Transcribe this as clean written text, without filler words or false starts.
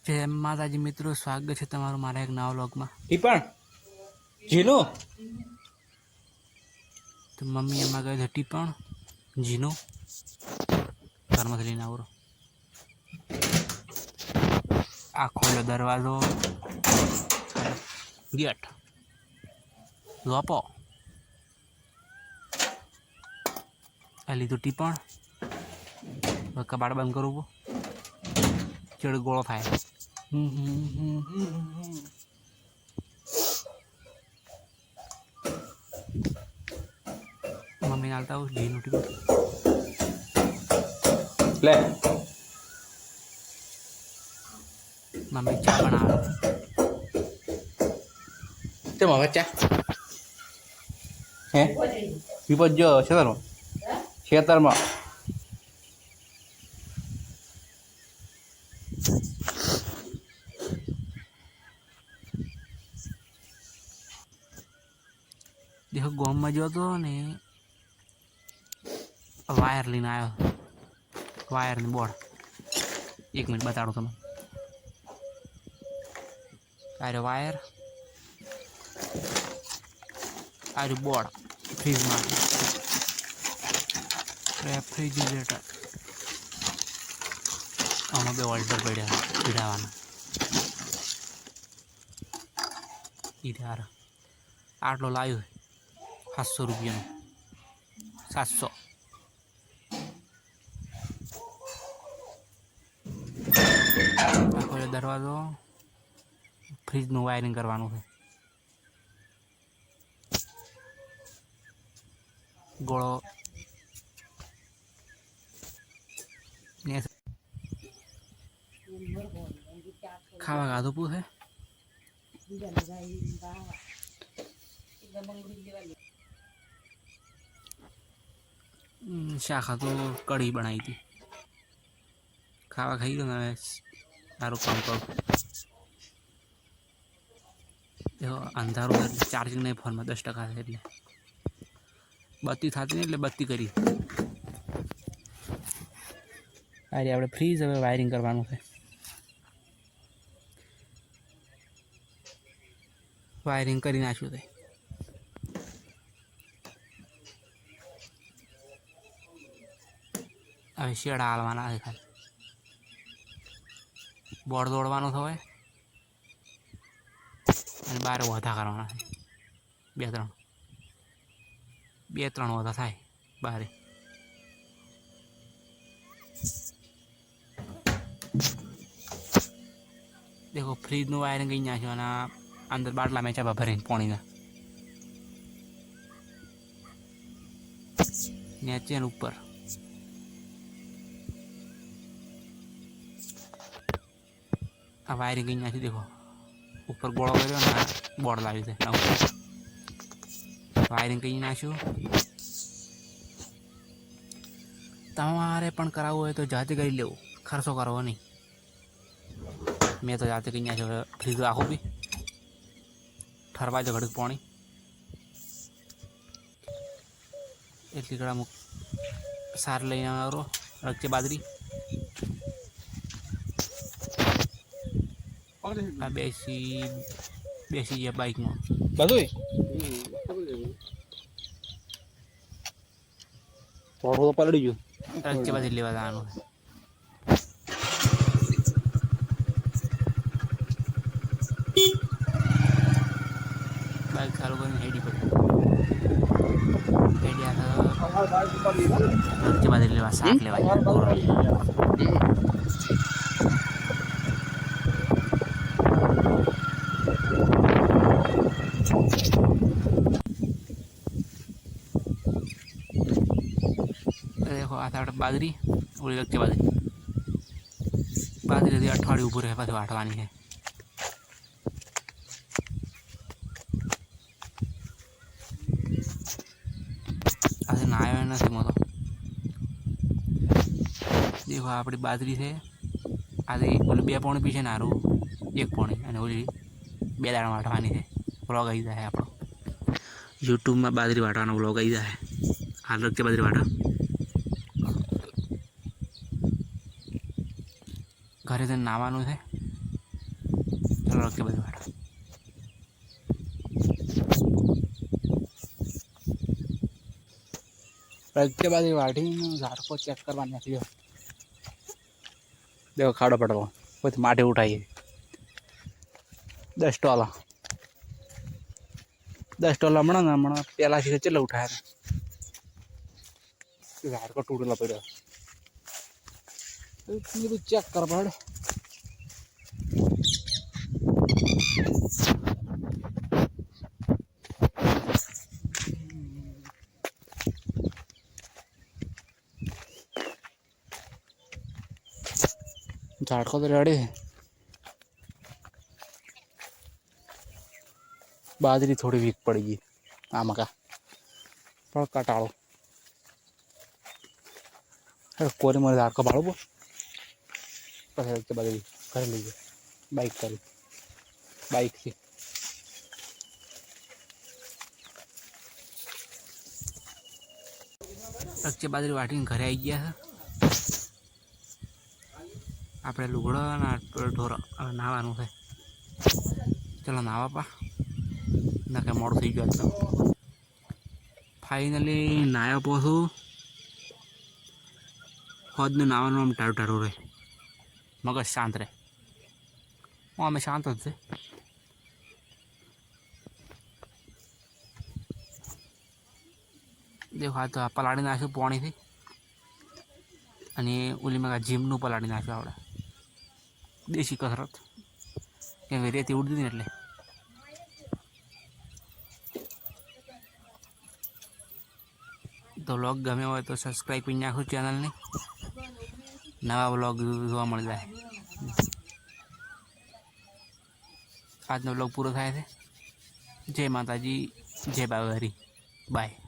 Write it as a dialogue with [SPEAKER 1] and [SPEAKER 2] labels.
[SPEAKER 1] जय माताजी मित्रों, स्वागत है तमारू मारा एक नवा व्लॉग में।
[SPEAKER 2] ટીપણ ઝીણું
[SPEAKER 1] तो मम्मी अम्मा गए थे टीपण जीनो घर में लेना आवरो आ खोलो दरवाजो गेट लोपो अली तो टीपण कबाड़ बंद करो वो चढ़ गोड़ो थाय मम्मी नालता हूँ जीनो टीपण
[SPEAKER 2] લે
[SPEAKER 1] मम्मी चा बना
[SPEAKER 2] તે હવે ચા હે વિપત જો ખેતરમાં
[SPEAKER 1] देखो गाँव में जो तो ने वायर लेने आयो वायर ने बोर्ड 1 मिनट बताड़ो तुम अरे वायर अरे बोर्ड फ्रीज में रेफ्रिजरेटर आम बे ऑल्टर पड़ा पीढ़ावाना इधार आटलो लायो 700 रुपया 700 खोलो दरवाजो फ्रीज नु वायरिंग करवानुं है गोळो ने खावा खाधो पूछे शाखा तो कढ़ी बनाई थी खावा खाई तो मैं सारू काम करूँ देखो अंधारू चार्जिंग नहीं फोन में 10% है એટલે बत्ती थी नहीं એટલે बत्ती करी अरे આપણે फ्रीज હવે વાયરિંગ કરવાનું છે વાયરિંગ કરી નાખ્યું છે હવે શેડા હાલવાના છે ખાલી બોર્ડ દોડવાનો થવાય અને બાર વધા કરવાના છે બે ત્રણ વધા થાય બારે देखो फ्रीज नु वायरिंग कहीं नाख्यो અને अंदर बाटला में चाबा भरीने पाणीना नीचे ने ऊपर आ वायरिंग कहीं नाखी देखो ऊपर गोळो कर्यो ने बोर्ड लाव्युं छे वायरिंग कहीं नाख्युं तमारे पण करावुं होय तो जाते करी लेवुं खर्चो करवो नहीं मैं तो जाते कहीं नाख्यो फ्रीज आखो भी ठरवा दो घड़क पानी एटली घड़ा मुक सार लईने आवरो रक्चे बाजरी आ बेसी बेसी जे बाइक में
[SPEAKER 2] બધુંય થોડું તો પલળી ગયું
[SPEAKER 1] रक्चे बाजरी लेवा जानो बाइक चालू करने हेडी पड़ी हेडी आता रक्चे बाजरी लेवा साक लेवा देखो आ बाजरी ओली रक्चे बाजरी बाजरी थी अठवाडिયું ऊपर है पाछी वाटवानी है आज नायो नहीं मो तो देखो अपनी बाजरी है आज ओली 2 પોણી पीछे नारू 1 પોણી અને ઓલી 2 દાણા वाटवानी है व्लॉग आई जाए आपणो यूट्यूब में बाजरी वाटवानो व्लॉग आई जाए हाल रक्चे बाजरी वाटा ઘરે જઈને નાહવાનું છે. ચલો રખે બધી વાળા. રખે બધી વાઢીને ઝાડકો ચેક કરવા નીકળ્યો. દેખો ખાડો પડવો પછી માટી ઉઠાઈએ 10 ટોલા હમણાં પહેલા છે ચેટલા ઉઠાયા હતા. ઝાડકો તૂટેલો પડ્યો. બધું ચેક કરવા પડે. ઝાડકો તો રેડી છે. બાજરી થોડી વીક પડી ગઈ આમાં કા પણ કટાળો કોરી મારે ઝાડકો પાડવો પછી બાજરી ઘરે લઈ જાય બાઇકથી રચ્ચે બાજરી વાટીને ઘરે આવી ગયા છે. આપણે લુગડો અને ઢોરો નાહવાનું છે. ચલો નાવા પા ના કે મોડું થઈ ગયું. તો ફાઇનલી નાયા પોછું. હોદને નાવાનું આમ ટાળું રહે, મગજ શાંત રહે. અમે શાંત જ છે. દેખો આ તો પલાળી નાખ્યું પોણીથી અને ઓલી મેં જીમનું પલાળી નાખ્યું આપણે દેશી કસરત કે રેતી ઉડતી ને એટલે. તો વ્લોગ ગમે હોય તો સબસ્ક્રાઈબ કરી નાખું ચેનલને. નવા વ્લોગ જોવા મળી જાય. આજનો વ્લોગ પૂરો થાય છે. જય માતાજી, જય બાબરી, બાય.